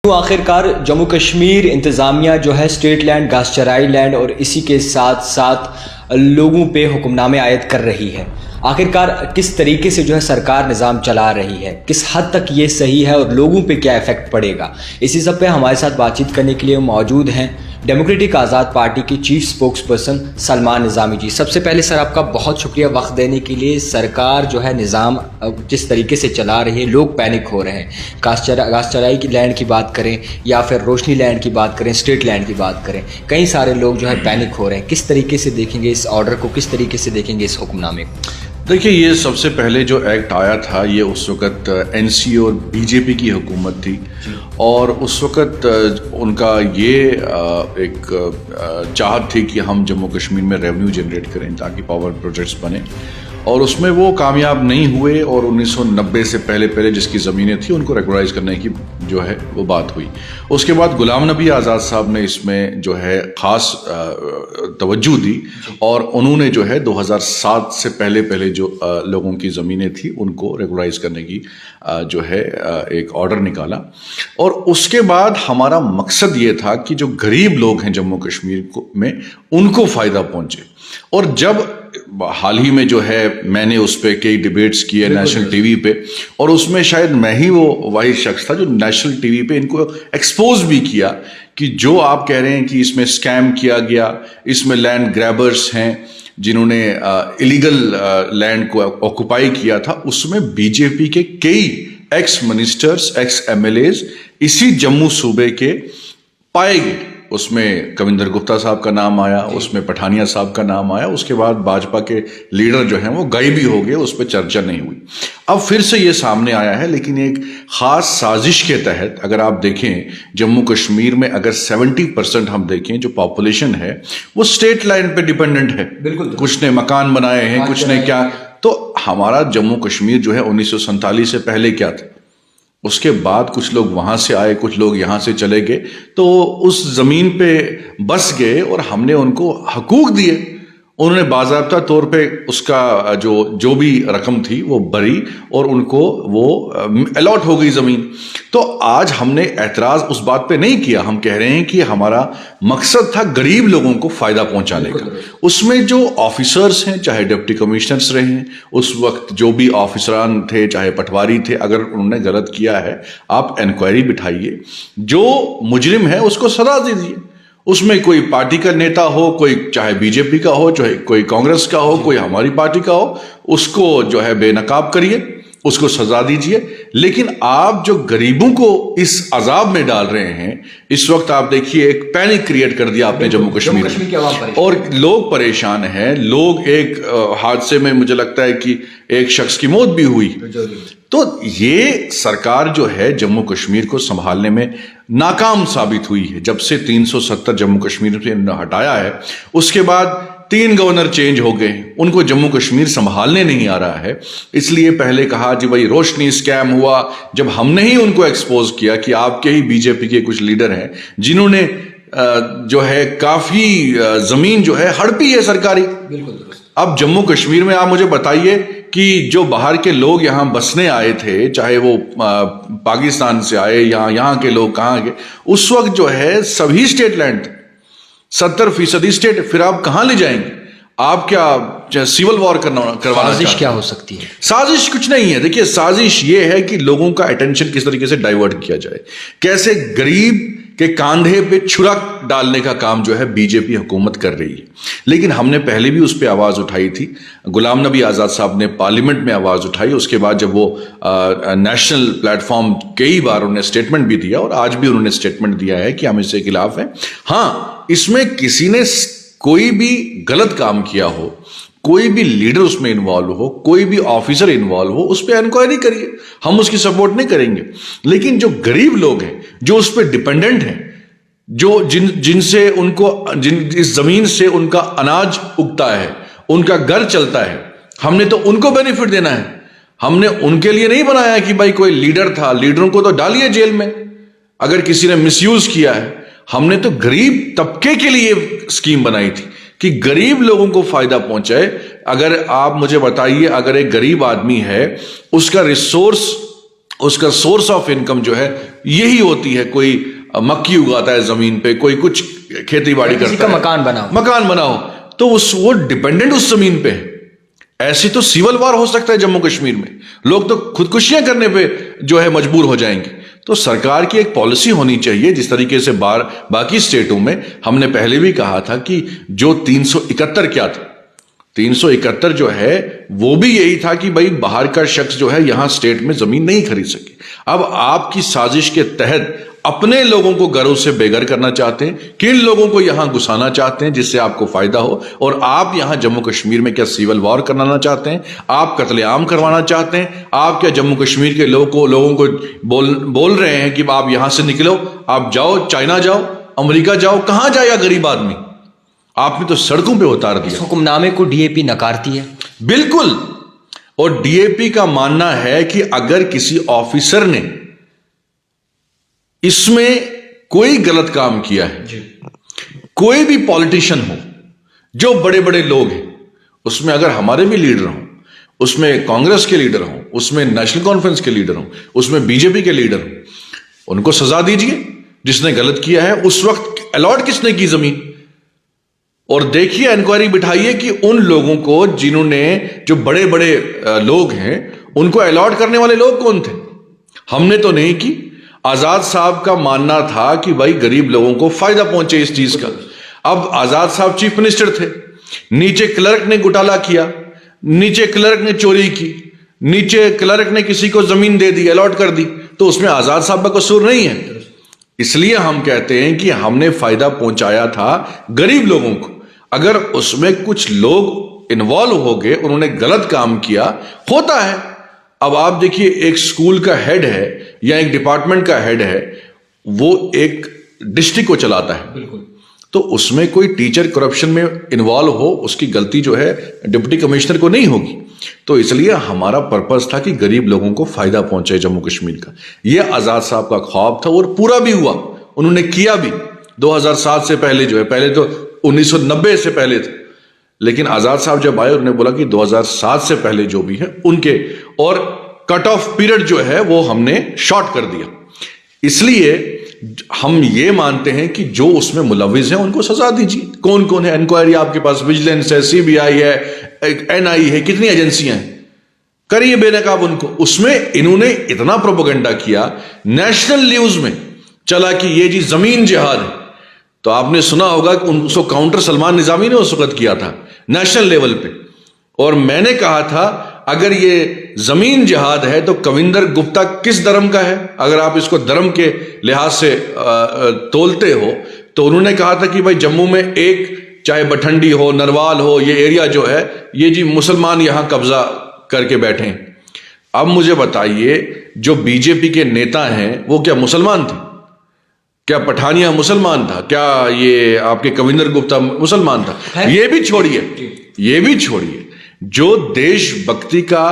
आखिरकार जम्मू कश्मीर इंतज़ामिया जो है स्टेट लैंड, घास चराई लैंड और इसी के साथ साथ लोगों पे हुक्मनामे आयद कर रही है। आखिरकार किस तरीके से जो है सरकार निज़ाम चला रही है, किस हद तक ये सही है और लोगों पे क्या इफ़ेक्ट पड़ेगा, इसी सब पे हमारे साथ बातचीत करने के लिए मौजूद हैं डेमोक्रेटिक आज़ाद पार्टी की चीफ स्पोक्स पर्सन सलमान निज़ामी जी। सबसे पहले सर आपका बहुत शुक्रिया वक्त देने के लिए। सरकार जो है निज़ाम जिस तरीके से चला रही है, लोग पैनिक हो रहे हैं। घास चराई की लैंड की बात करें या फिर रोशनी लैंड की बात करें, स्टेट लैंड की बात करें, कई सारे लोग जो है पैनिक हो रहे हैं। किस तरीके से देखेंगे इस ऑर्डर को, किस तरीके से देखेंगे इस हुक्मनामे को? देखिए, ये सबसे पहले जो एक्ट आया था ये उस वक़्त एनसी और बीजेपी की हुकूमत थी और उस वक़्त उनका ये एक चाहत थी कि हम जम्मू कश्मीर में रेवेन्यू जनरेट करें ताकि पावर प्रोजेक्ट्स बने, और उसमें वो कामयाब नहीं हुए और 1990 से पहले जिसकी ज़मीनें थी उनको रेगुलराइज करने की जो है वो बात हुई। उसके बाद गुलाम नबी आज़ाद साहब ने इसमें जो है ख़ास तवज्जो दी और उन्होंने जो है 2007 से पहले जो लोगों की ज़मीनें थी उनको रेगुलराइज करने की जो है एक ऑर्डर निकाला। और उसके बाद हमारा मकसद ये था कि जो गरीब लोग हैं जम्मू कश्मीर में उनको फ़ायदा पहुँचे। और जब हाल ही में जो है मैंने उस पर कई डिबेट्स किए नेशनल टीवी पे, और उसमें शायद मैं ही वो वही शख्स था जो नेशनल टीवी पे इनको एक्सपोज भी किया कि जो आप कह रहे हैं कि इसमें स्कैम किया गया, इसमें लैंड ग्रैबर्स हैं जिन्होंने इलीगल लैंड को ऑक्युपाई किया था, उसमें बीजेपी के कई एक्स मिनिस्टर्स, एक्स एमएलएज इसी जम्मू सूबे के पाए गए। उसमें कविंदर गुप्ता साहब का नाम आया, उसमें पठानिया साहब का नाम आया। उसके बाद भाजपा के लीडर जो हैं वो गायब ही हो गए, उस पर चर्चा नहीं हुई। अब फिर से ये सामने आया है, लेकिन एक खास साजिश के तहत अगर आप देखें जम्मू कश्मीर में अगर 70% हम देखें जो पॉपुलेशन है वो स्टेट लाइन पे डिपेंडेंट है। बिल्कुल, कुछ ने मकान बनाए हैं, कुछ ने क्या। तो हमारा जम्मू कश्मीर जो है 1947 से पहले क्या था, उसके बाद कुछ लोग वहां से आए, कुछ लोग यहां से चले गए, तो उस जमीन पे बस गए और हमने उनको हकूक दिए। उन्होंने बाज़ाब्ता तौर पे उसका जो भी रकम थी वो भरी और उनको वो अलॉट हो गई ज़मीन। तो आज हमने एतराज़ उस बात पे नहीं किया, हम कह रहे हैं कि हमारा मकसद था गरीब लोगों को फ़ायदा पहुंचाने का। उसमें जो ऑफिसर्स हैं, चाहे डिप्टी कमिश्नर्स रहे हैं, उस वक्त जो भी ऑफिसरान थे, चाहे पटवारी थे, अगर उन्होंने गलत किया है आप इंक्वायरी बिठाइए, जो मुजरिम है उसको सजा दीजिए। उसमें कोई पार्टी का नेता हो, कोई चाहे बीजेपी का हो, चाहे कोई कांग्रेस का हो, कोई हमारी पार्टी का हो, उसको जो है बेनकाब करिए, उसको सजा दीजिए। लेकिन आप जो गरीबों को इस अजाब में डाल रहे हैं, इस वक्त आप देखिए एक पैनिक क्रिएट कर दिया आपने जम्मू कश्मीर में, और लोग परेशान हैं। लोग एक हादसे में मुझे लगता है कि एक शख्स की मौत भी हुई। तो ये सरकार जो है जम्मू कश्मीर को संभालने में नाकाम साबित हुई है। जब से 370 जम्मू कश्मीर से हटाया है, उसके बाद 3 गवर्नर चेंज हो गए, उनको जम्मू कश्मीर संभालने नहीं आ रहा है। इसलिए पहले कहा जी भाई रोशनी स्कैम हुआ, जब हमने ही उनको एक्सपोज किया कि आपके ही बीजेपी के कुछ लीडर हैं जिन्होंने जो है काफी जमीन जो है हड़पी है सरकारी। बिल्कुल। अब जम्मू कश्मीर में आप मुझे बताइए कि जो बाहर के लोग यहाँ बसने आए थे, चाहे वो पाकिस्तान से आए, यहाँ के लोग कहाँ गए, उस वक्त जो है सभी स्टेट लैंड थे, 70% स्टेट। फिर आप कहाँ ले जाएंगे? आप क्या सिविल वॉर करवाना? साजिश क्या हो सकती है? साजिश कुछ नहीं है। देखिए, साजिश ये है कि लोगों का अटेंशन किस तरीके से डाइवर्ट किया जाए, कैसे गरीब के कांधे पे छुरा डालने का काम जो है बीजेपी हुकूमत कर रही है। लेकिन हमने पहले भी उस पर आवाज़ उठाई थी। गुलाम नबी आज़ाद साहब ने पार्लियामेंट में आवाज़ उठाई, उसके बाद जब वो नेशनल प्लेटफॉर्म कई बार उन्होंने स्टेटमेंट भी दिया और आज भी उन्होंने स्टेटमेंट दिया है कि हम इसके खिलाफ हैं। हाँ, इसमें किसी ने कोई भी गलत काम किया हो, कोई भी लीडर उसमें इन्वॉल्व हो, कोई भी ऑफिसर इन्वॉल्व हो, उस पर इंक्वायरी करिए, हम उसकी सपोर्ट नहीं करेंगे। लेकिन जो गरीब लोग हैं, जो उस पर डिपेंडेंट हैं, जो जिनसे उनको इस जमीन से उनका अनाज उगता है, उनका घर चलता है, हमने तो उनको बेनिफिट देना है। हमने उनके लिए नहीं बनाया कि भाई कोई लीडर था, लीडरों को तो डालिए जेल में अगर किसी ने मिसयूज किया है। हमने तो गरीब तबके के लिए स्कीम बनाई थी कि गरीब लोगों को फायदा पहुंचाए। अगर आप मुझे बताइए, अगर एक गरीब आदमी है, उसका रिसोर्स उसका सोर्स ऑफ इनकम जो है यही होती है। कोई मक्की उगाता है जमीन पे, कोई कुछ खेती बाड़ी करता है, मकान बनाओ, तो वो डिपेंडेंट उस जमीन पे है। ऐसी तो सिविल वार हो सकता है जम्मू कश्मीर में, लोग तो खुदकुशियां करने पे जो है मजबूर हो जाएंगे। तो सरकार की एक पॉलिसी होनी चाहिए, जिस तरीके से बाकी स्टेटों में हमने पहले भी कहा था कि जो 371 क्या था, 371 जो है वो भी यही था कि भाई बाहर का शख्स जो है यहां स्टेट में जमीन नहीं खरीद सके। अब आपकी साजिश के तहत अपने लोगों को घरों से बेघर करना चाहते हैं, किन लोगों को यहां घुसाना चाहते हैं जिससे आपको फायदा हो, और आप यहां जम्मू कश्मीर में क्या सिविल वॉर कराना चाहते हैं, आप कत्लेआम करवाना चाहते हैं, आप क्या जम्मू कश्मीर के लोगों को बोल रहे हैं कि आप यहां से निकलो, आप जाओ, चाइना जाओ, अमेरिका जाओ, कहां जाएगा गरीब आदमी? आपने तो सड़कों पे उतार दिया। हुक्मनामे को डीएपी नकारती है। बिल्कुल, और डीएपी का मानना है कि अगर किसी ऑफिसर ने इसमें कोई गलत काम किया है, कोई भी पॉलिटिशियन हो, जो बड़े बड़े लोग हैं, उसमें अगर हमारे भी लीडर हों, उसमें कांग्रेस के लीडर हों, उसमें नेशनल कॉन्फ्रेंस के लीडर हों, उसमें बीजेपी के लीडर हों, उनको सजा दीजिए जिसने गलत किया है। उस वक्त अलॉट किसने की जमीन, और देखिए इंक्वायरी बिठाइए कि उन लोगों को जिन्होंने, जो बड़े बड़े लोग हैं, उनको अलॉट करने वाले लोग कौन थे? हमने तो नहीं की। आजाद साहब का मानना था कि भाई गरीब लोगों को फायदा पहुंचे इस चीज का। अब आजाद साहब चीफ मिनिस्टर थे, नीचे क्लर्क ने घोटाला किया, नीचे क्लर्क ने चोरी की, नीचे क्लर्क ने किसी को जमीन दे दी, अलॉट कर दी, तो उसमें आजाद साहब का कसूर नहीं है। इसलिए हम कहते हैं कि हमने फायदा पहुंचाया था गरीब लोगों को। अगर उसमें कुछ लोग इन्वॉल्व हो गए, उन्होंने गलत काम किया, होता है। अब आप देखिए, एक स्कूल का हेड है या एक डिपार्टमेंट का हेड है, वो एक डिस्ट्रिक्ट को चलाता है, बिल्कुल, तो उसमें कोई टीचर करप्शन में इन्वॉल्व हो, उसकी गलती जो है डिप्टी कमिश्नर को नहीं होगी। तो इसलिए हमारा पर्पस था कि गरीब लोगों को फायदा पहुंचे जम्मू कश्मीर का। यह आजाद साहब का ख्वाब था और पूरा भी हुआ, उन्होंने किया भी। 2007 से पहले जो है, पहले तो 1990 से पहले थे, लेकिन आजाद साहब जब आए उन्होंने बोला कि 2007 से पहले जो भी है उनके, और कट ऑफ पीरियड जो है वो हमने शॉर्ट कर दिया। इसलिए हम ये मानते हैं कि जो उसमें मुलविस हैं उनको सजा दीजिए। कौन कौन है? इंक्वायरी आपके पास विजिलेंस है, सीबीआई है, एनआई है, कितनी एजेंसियां हैं, करिए बेनकाब उनको। उसमें इन्होंने इतना प्रोपेगेंडा किया, नेशनल न्यूज में चला कि ये जी जमीन जिहाद है। तो आपने सुना होगा कि उसको काउंटर सलमान निजामी ने उस वक्त किया था नेशनल लेवल पे, और मैंने कहा था अगर ये जमीन जिहाद है तो कविंदर गुप्ता किस धर्म का है, अगर आप इसको धर्म के लिहाज से तोलते हो। तो उन्होंने कहा था कि भाई जम्मू में एक, चाहे बठंडी हो, नरवाल हो, ये एरिया जो है ये जी मुसलमान यहां कब्जा करके बैठे हैं। अब मुझे बताइए, जो बीजेपी के नेता हैं वो क्या मुसलमान थे? क्या पठानिया मुसलमान था? क्या ये आपके कविंदर गुप्ता मुसलमान था? ये भी छोड़िए, ये भी छोड़िए, जो देशभक्ति का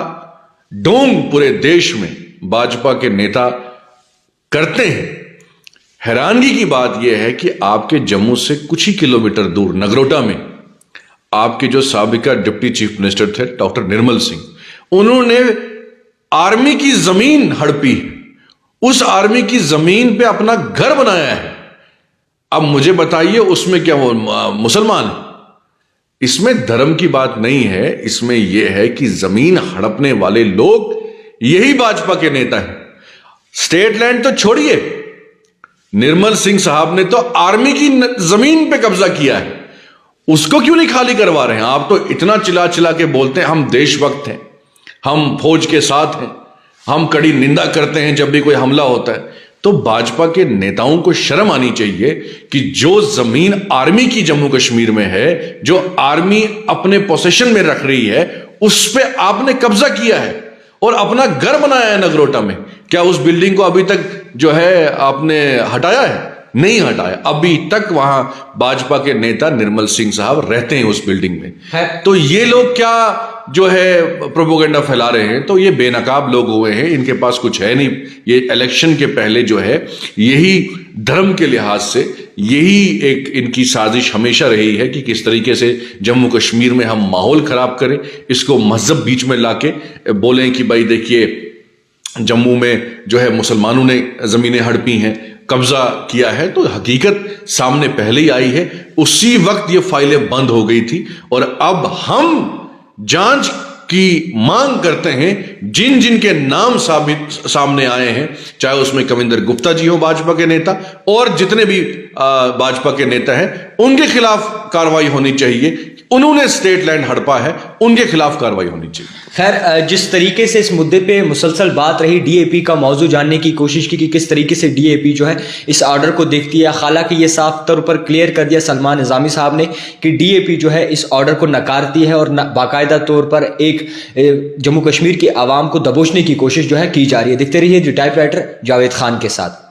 डोंग पूरे देश में भाजपा के नेता करते हैं। हैरानगी की बात यह है कि आपके जम्मू से कुछ ही किलोमीटर दूर नगरोटा में आपके जो साबिका डिप्टी चीफ मिनिस्टर थे डॉक्टर निर्मल सिंह, उन्होंने आर्मी की जमीन हड़पी, उस आर्मी की जमीन पे अपना घर बनाया है। अब मुझे बताइए उसमें क्या वो मुसलमान है? इसमें धर्म की बात नहीं है, इसमें यह है कि जमीन हड़पने वाले लोग यही भाजपा के नेता हैं। स्टेट लैंड तो छोड़िए, निर्मल सिंह साहब ने तो आर्मी की जमीन पे कब्जा किया है, उसको क्यों नहीं खाली करवा रहे हैं? आप तो इतना चिल्ला चिल्ला के बोलते हैं हम देशभक्त हैं, हम फौज के साथ हैं, हम कड़ी निंदा करते हैं जब भी कोई हमला होता है। तो भाजपा के नेताओं को शर्म आनी चाहिए कि जो जमीन आर्मी की जम्मू कश्मीर में है, जो आर्मी अपने पोसेशन में रख रही है, उस पे आपने कब्जा किया है और अपना घर बनाया है नगरोटा में। क्या उस बिल्डिंग को अभी तक जो है आपने हटाया है? नहीं हटाया। अभी तक वहां भाजपा के नेता निर्मल सिंह साहब रहते हैं उस बिल्डिंग में है। तो ये लोग क्या जो है प्रोपेगेंडा फैला रहे हैं? तो ये बेनकाब लोग हुए हैं, इनके पास कुछ है नहीं। ये इलेक्शन के पहले जो है यही धर्म के लिहाज से यही एक इनकी साजिश हमेशा रही है कि किस तरीके से जम्मू कश्मीर में हम माहौल खराब करें, इसको मजहब बीच में लाके बोलें कि भाई देखिए जम्मू में जो है मुसलमानों ने ज़मीनें हड़पी हैं, कब्जा किया है, तो हकीकत सामने पहले ही आई है। उसी वक्त ये फाइलें बंद हो गई थी और अब हम जांच की मांग करते हैं। जिन जिन के नाम सामने आए हैं, चाहे उसमें कविंदर गुप्ता जी हो भाजपा के नेता, और जितने भी भाजपा के नेता हैं, उनके खिलाफ कार्रवाई होनी चाहिए। उन्होंने स्टेट लैंड हड़पा है, उनके खिलाफ कार्रवाई होनी चाहिए। खैर, जिस तरीके से इस मुद्दे पे मुसलसल बात रही, डीएपी का मौजू जानने की कोशिश की कि किस तरीके से डीएपी जो है इस ऑर्डर को देखती है। हालांकि ये साफ तौर पर क्लियर कर दिया सलमान निज़ामी साहब ने कि डीएपी जो है इस ऑर्डर को नकारती है और बाकायदा तौर पर एक जम्मू कश्मीर की आवाम को दबोचने की कोशिश जो है की जा रही है। देखते रहिए the type writer Javed Khan के साथ।